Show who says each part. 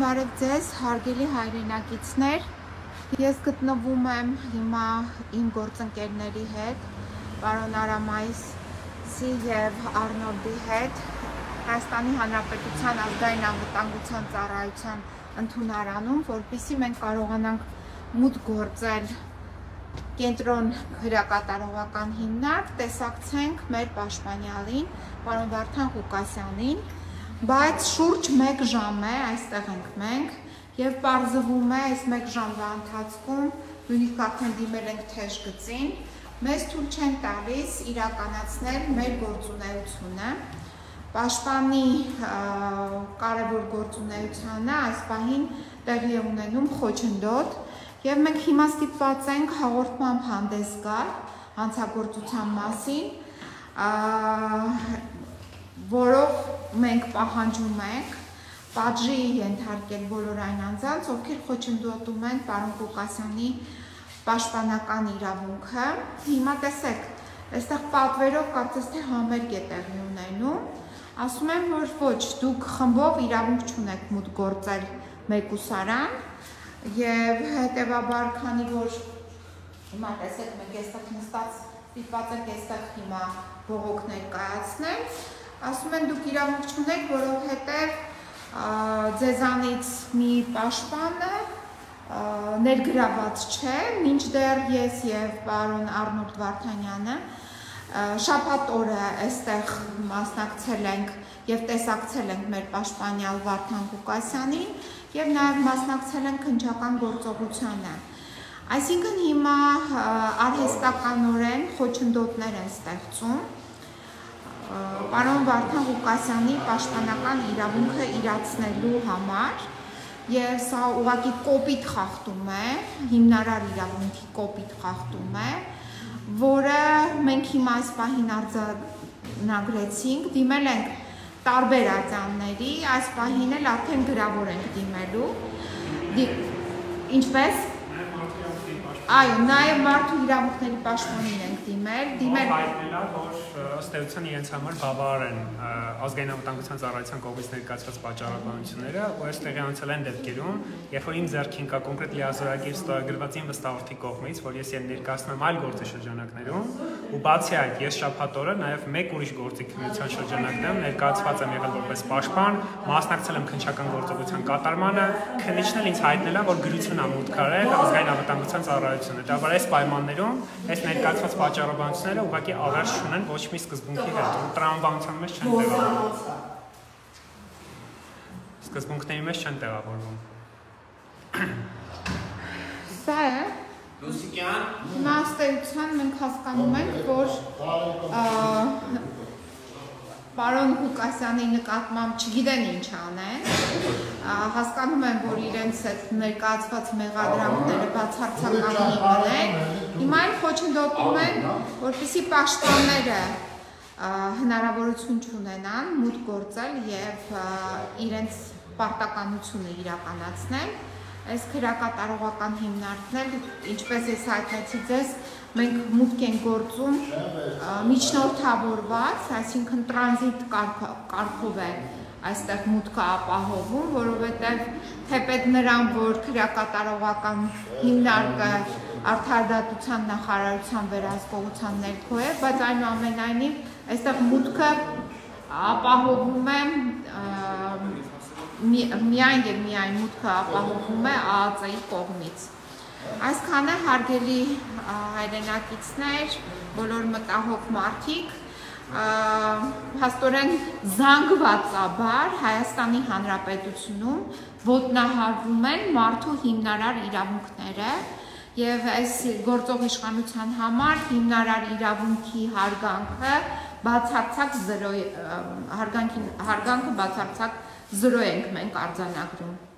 Speaker 1: Բարև ձեզ, հարգելի հայրենակիցներ, ես գտնվում եմ հիմա իմ գործընկերների հետ, պարոն Արամայիսի և Արնոլդի հետ, Հայաստանի Հանրապետության ազգային անվտանգության ծառայության ընդունարանում, որպեսզի մենք կարողանանք մուտք գործել կենտրոն հրակատարողական հիմնարկ, տեսակցենք մեր պաշտպանյալին, պարոն Վարդան Ղուկասյանին, բայց շուրջ 1 ժամ է, այստեղ ենք մենք, և պարզվում է այս 1 ժամվա ընթացքում, նույնիսկ արդեն դիմել ենք թեժ գծին, մեզ թույլ չեն տալիս իրականացնել մեր գործունեությունը, պաշտպանի կարևոր գործունեությանը այս պահին տեղի է ունենում խոչընդոտ, և մենք հիմա ստիպված ենք հաղորդմամբ հանդես գալ հանցագործության մասին, որով մենք պահանջում ենք պատժի ենթարկել բոլոր այն անձանց, ովքեր խոչընդոտում են պարոն Ղուկասյանի պաշտպանական իրավունքը։ Հիմա տեսեք, այստեղ պատվերով կարծես թե համերգ է տեղի ունենում, ասում են, որ ոչ, դուք խմբով իրավունք չունեք մուտք գործել մեկուսարան, և հետևաբար, քանի որ հիմա տեսեք, մենք այստեղ նստած ստիպված ենք այստեղ հիմա բողոք ներկայացնել, ասում են դուք իրավունք չունեք, որովհետև ձեզանից մի պաշտպանը ներգրաված չէ, մինչդեռ ես և պարոն Արնոլդ Վարդանյանը շաբաթ օրը այստեղ մասնակցել ենք և տեսակցել ենք մեր պաշտպանյալ Վարդան Ղուկասյանին և նաև մասնակցել ենք քննչական գործողությանը։ Այսինքն հիմա արհեստականորեն խոչընդոտներ են ստեղծում պարոն Վարդան Ղուկասյանի պաշտպանական իրավունքը իրացնելու համար և սա ուղղակի կոպիտ խախտում է, հիմնարար իրավունքի կոպիտ խախտում է, որը մենք հիմա այս պահին արձանագրեցինք, դիմել ենք տարբեր ատյանների, այս պահին էլ արդեն գրավոր ենք դիմելու, ինչպես? Այո, նաև մարդու իրավունքների պաշտպանին ենք դիմել,
Speaker 2: որ ըստ էության իրենց համար բավարար են ազգային անվտանգության ծառայության կողմից ներկայացված պատճառաբանությունները, ու այս տեղի անցել են դեպքերում, երբ որ իմ ձեռքին կա կոնկրետ լիազորագիր ստորագրված իմ վստահորդի կողմից, որ ես ներկայացնում եմ այլ գործի շրջանակներում, ու բացի այդ, ես շաբաթ օրը նաև մեկ ուրիշ գործի քննության շրջանակներում ներկայացված եմ եղել որպես պաշտպան, մասնակցել եմ քննչական գործողության կատարմանը, քննիչն էլ ինձ հայտնել է, որ գրություն ա մուտք արել ազգային անվտանգության ծառայությունը։ Դաբար այս պայմաններում այս ներկայացված պատճառաբանությունները ուղղակի ավերջ չունեն ոչ մի սկզբունքի հետ, ու տրամաբանության մեջ չեն տեղավորվում։ Սկզբունքների մեջ չեն տեղավորվում։
Speaker 1: Սա է։ Հիմա ըստ էության մենք հասկանում ենք, որ պարոն Ղուկասյանի նկատմամբ չգիտեն ինչ անեն, հասկանում են, որ իրենց այդ ներկայացված մեղադրանքները բացարձակային են, հիմա էլ խոչընդոտում են, որպեսզի պաշտպանները հնարավորություն չունենան մուտք գործել և իրենց պարտականությունը իրականացնել, այս հրակատարողական հիմնարկն էլ, ինչպես ես հայտնեցի ձեզ, մենք մուտք ենք գործում միջնորդավորված, այսինքն տրանզիտ կարգով է այստեղ մուտքը ապահովում, որովհետև թեպետ նրան, որ հրակատարողական հիմնարկը արդարադատության նախարարության վերահսկողության ներքո է, բայց այնուամենայնիվ այստեղ մուտքը ապահովում է միայն և միայն մուտքը ապահովում է ԱԱԾ-ի կողմից։ Այսքանը հարգելի հայրենակիցներ, բոլոր մտահոգ մարդիկ, հաստորեն զանգվածաբար Հայաստանի Հանրապետությունում ոտնահարվում են մարդու հիմնարար իրավունքները և այս գործող իշխանության համար հիմնարար իրավունքի հարգանքը բացարձակ զրո ենք մենք արձանագրում։